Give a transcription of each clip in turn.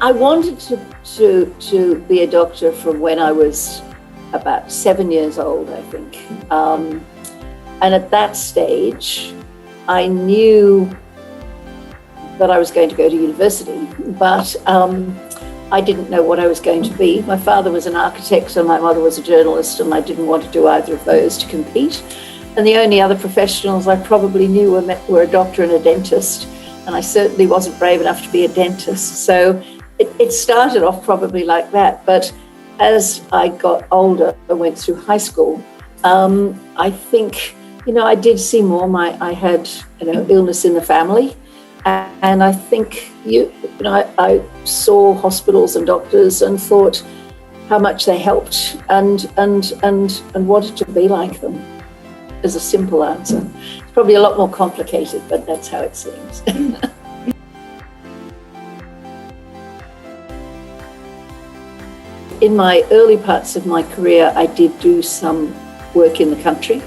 I wanted to be a doctor from when I was about 7 years old, I think. And at that stage, I knew that I was going to go to university, but I didn't know what I was going to be. My father was an architect and my mother was a journalist, and I didn't want to do either of those to compete. And the only other professionals I probably knew were a doctor and a dentist, and I certainly wasn't brave enough to be a dentist. So it started off probably like that. But as I got older and went through high school, I think, I did see more. I had, illness in the family. And I think, I saw hospitals and doctors and thought how much they helped and wanted to be like them, as a simple answer. It's probably a lot more complicated, but that's how it seems. In my early parts of my career, I did do some work in the country.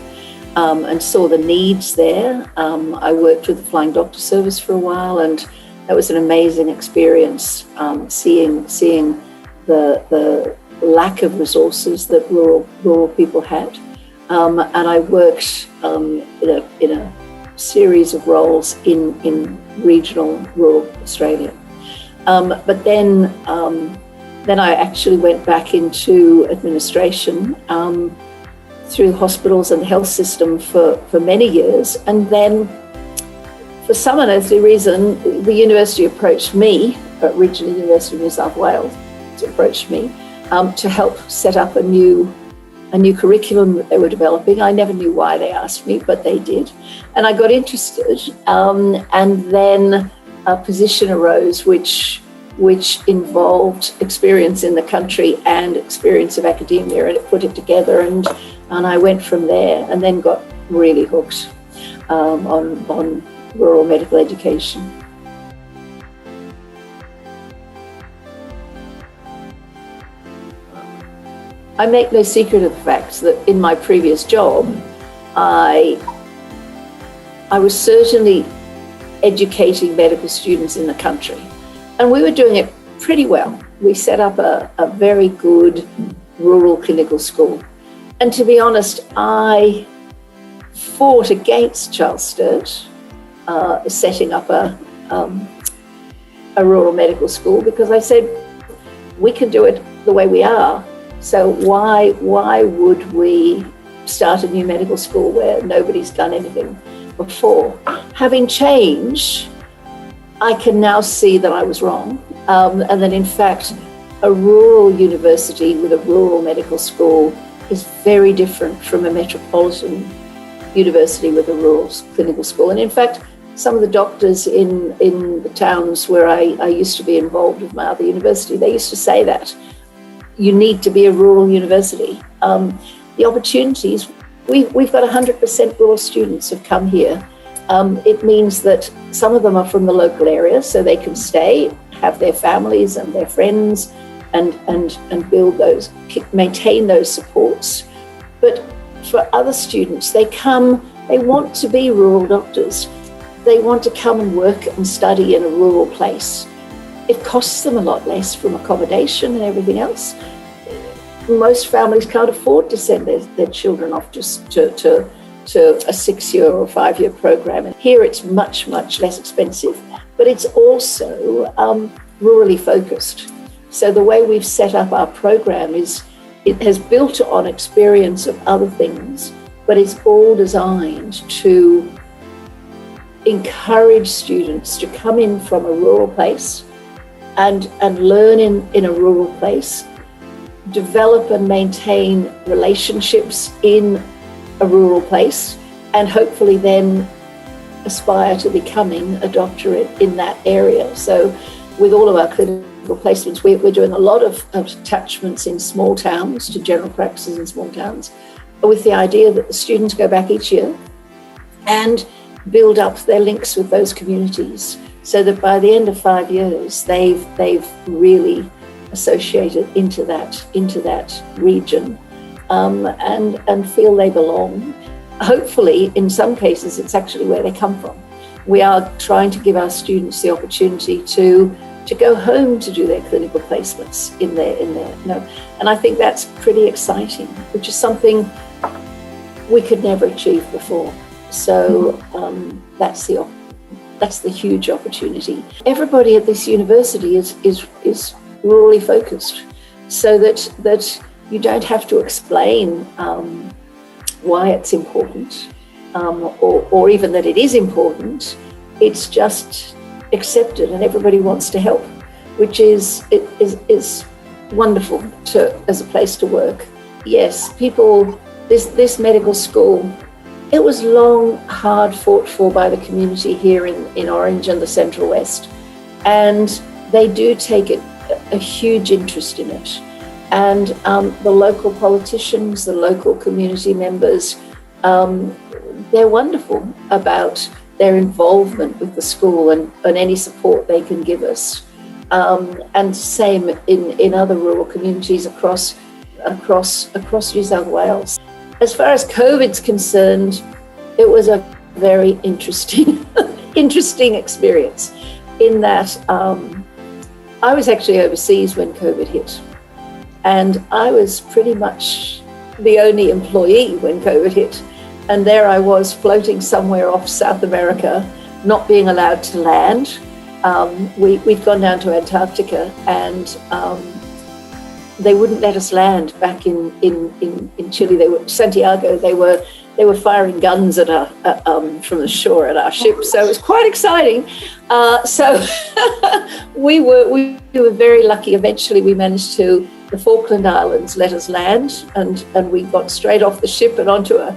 And saw the needs there. I worked with the Flying Doctor Service for a while, and that was an amazing experience, seeing the lack of resources that rural people had. And I worked in a series of roles in regional rural Australia. But then I actually went back into administration, through hospitals and the health system for many years. And then for some unearthly reason, the university approached me, originally University of New South Wales approached me to help set up a new curriculum that they were developing. I never knew why they asked me, but they did. And I got interested. And then a position arose which involved experience in the country and experience of academia, and it put it together, and I went from there, and then got really hooked on rural medical education. I make no secret of the fact that in my previous job, I was certainly educating medical students in the country. And we were doing it pretty well. We set up a very good rural clinical school. And to be honest, I fought against Charles Sturt setting up a rural medical school, because I said, we can do it the way we are. So why would we start a new medical school where nobody's done anything before? Having changed, I can now see that I was wrong, and that in fact a rural university with a rural medical school is very different from a metropolitan university with a rural clinical school. And in fact, some of the doctors in the towns where I used to be involved with my other university, they used to say that you need to be a rural university. The opportunities, we've got 100% rural students have come here. It means that some of them are from the local area, so they can stay, have their families and their friends, and build those, maintain those supports. But for other students, they want to be rural doctors. They want to come and work and study in a rural place. It costs them a lot less from accommodation and everything else. Most families can't afford to send their children off just to a 6-year or 5-year program. And here it's much, much less expensive, but it's also rurally focused. So the way we've set up our program is, it has built on experience of other things, but it's all designed to encourage students to come in from a rural place and learn in a rural place, develop and maintain relationships in a rural place, and hopefully then aspire to becoming a doctorate in that area. So with all of our clinical placements, we're doing a lot of attachments in small towns to general practices in small towns, with the idea that the students go back each year and build up their links with those communities, so that by the end of 5 years, they've really associated into that region, and feel they belong. Hopefully, in some cases, it's actually where they come from. We are trying to give our students the opportunity to to go home to do their clinical placements in there, and I think that's pretty exciting, which is something we could never achieve before. So that's the huge opportunity. Everybody at this university is rurally focused, so that you don't have to explain why it's important, or even that it is important. It's just accepted, and everybody wants to help, which is wonderful as a place to work. Yes, people. This medical school, it was long, hard fought for by the community here in Orange and the Central West, and they do take a huge interest in it. And the local politicians, the local community members, they're wonderful about their involvement with the school and any support they can give us. And same in other rural communities across New South Wales. As far as COVID's concerned, it was a very interesting experience, in that I was actually overseas when COVID hit, and I was pretty much the only employee when COVID hit. And there I was, floating somewhere off South America, not being allowed to land. We'd gone down to Antarctica, and they wouldn't let us land back in Chile. They were Santiago. They were firing guns at from the shore at our ship. So it was quite exciting. So we were very lucky. Eventually, we managed to. The Falkland Islands let us land, and we got straight off the ship and onto a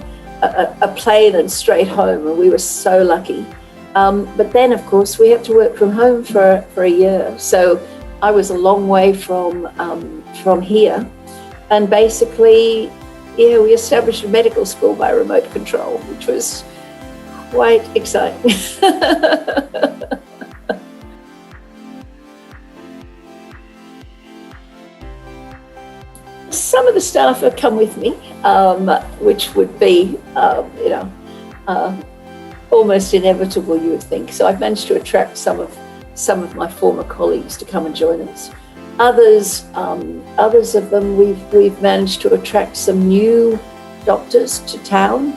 plane and straight home. And we were so lucky. But then, of course, we had to work from home for a year. So I was a long way from here, and basically, we established a medical school by remote control, which was quite exciting. Some of the staff have come with me, which would be, almost inevitable, you would think. So I've managed to attract some of my former colleagues to come and join us. Others of them, we've managed to attract some new doctors to town,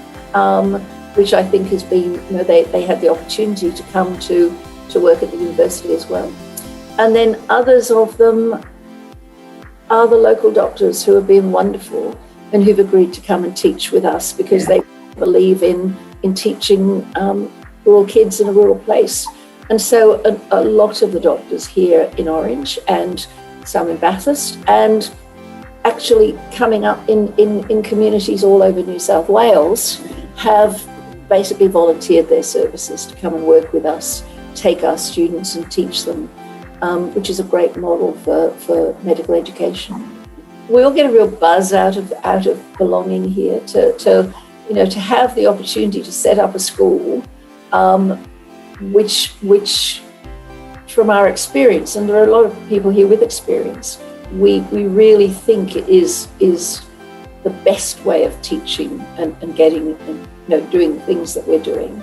which I think has been, they had the opportunity to come to work at the university as well. And then others of them are the local doctors who have been wonderful and who've agreed to come and teach with us, because they believe in teaching rural kids in a rural place. And so a lot of the doctors here in Orange, and some in Bathurst, and actually coming up in communities all over New South Wales, have basically volunteered their services to come and work with us, take our students and teach them, which is a great model for medical education. We all get a real buzz out of belonging here, to have the opportunity to set up a school, which from our experience, and there are a lot of people here with experience, we really think it is the best way of teaching and getting, doing the things that we're doing.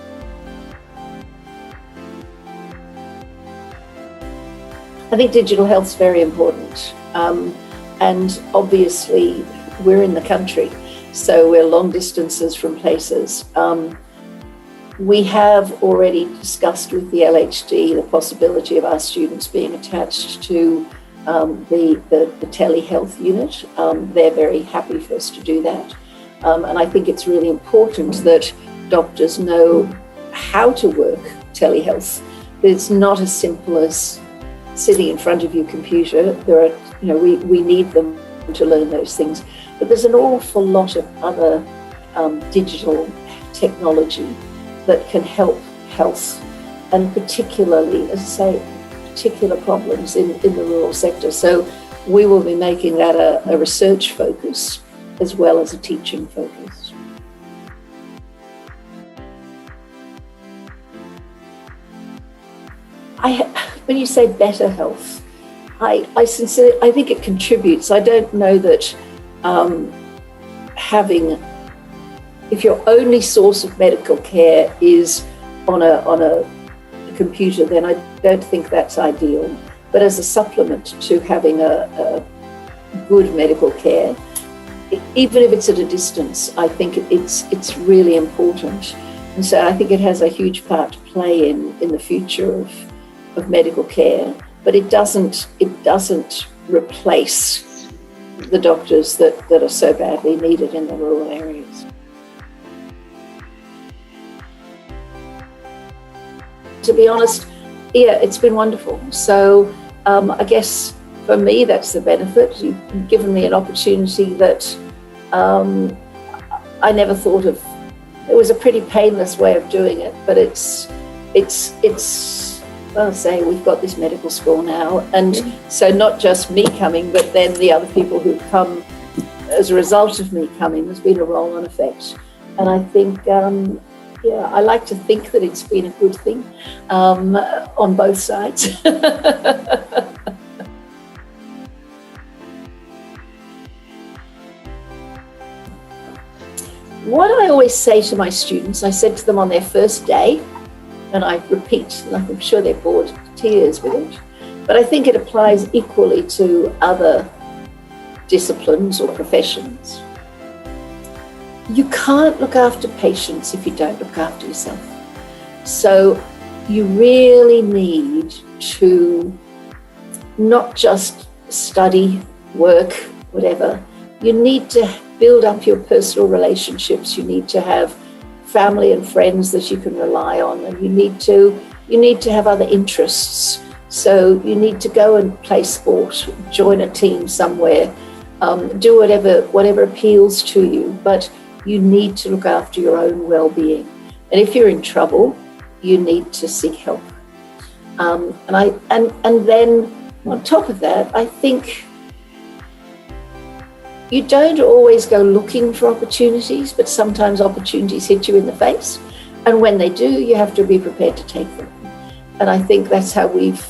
I think digital health is very important, and obviously we're in the country, so we're long distances from places. We have already discussed with the LHD the possibility of our students being attached to the telehealth unit. They're very happy for us to do that. And I think it's really important that doctors know how to work telehealth. It's not as simple as sitting in front of your computer. There are, we need them to learn those things. But there's an awful lot of other digital technology that can help health, and particularly, as I say, particular problems in the rural sector. So we will be making that a research focus as well as a teaching focus. When you say better health, I sincerely, I think it contributes. I don't know that if your only source of medical care is on a computer, then I don't think that's ideal. but as a supplement to having a good medical care, even if it's at a distance. I think it's really important. And so I think it has a huge part to play in the future of medical care, but it doesn't replace the doctors that are so badly needed in the rural areas. To be honest, yeah, it's been wonderful. So I guess for me, that's the benefit. You've given me an opportunity that I never thought of. It was a pretty painless way of doing it, but it's well, say we've got this medical school now, and so not just me coming, but then the other people who've come as a result of me coming. There's been a roll-on effect, and I think I like to think that it's been a good thing on both sides. What I always say to my students, I said to them on their first day, and I repeat, and I'm sure they're bored to tears with it, but I think it applies equally to other disciplines or professions. You can't look after patients if you don't look after yourself. So you really need to not just study, work, whatever. You need to build up your personal relationships. You need to have family and friends that you can rely on, and you need to have other interests. So you need to go and play sport, join a team somewhere, do whatever appeals to you, but you need to look after your own well-being. And if you're in trouble, you need to seek help. And then on top of that, I think you don't always go looking for opportunities, but sometimes opportunities hit you in the face. And when they do, you have to be prepared to take them. And I think that's how we've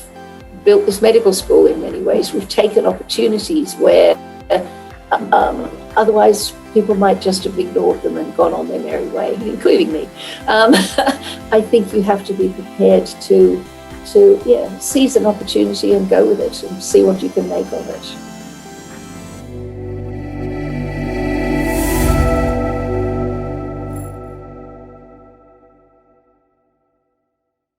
built this medical school in many ways. We've taken opportunities where otherwise people might just have ignored them and gone on their merry way, including me. I think you have to be prepared to seize an opportunity and go with it and see what you can make of it.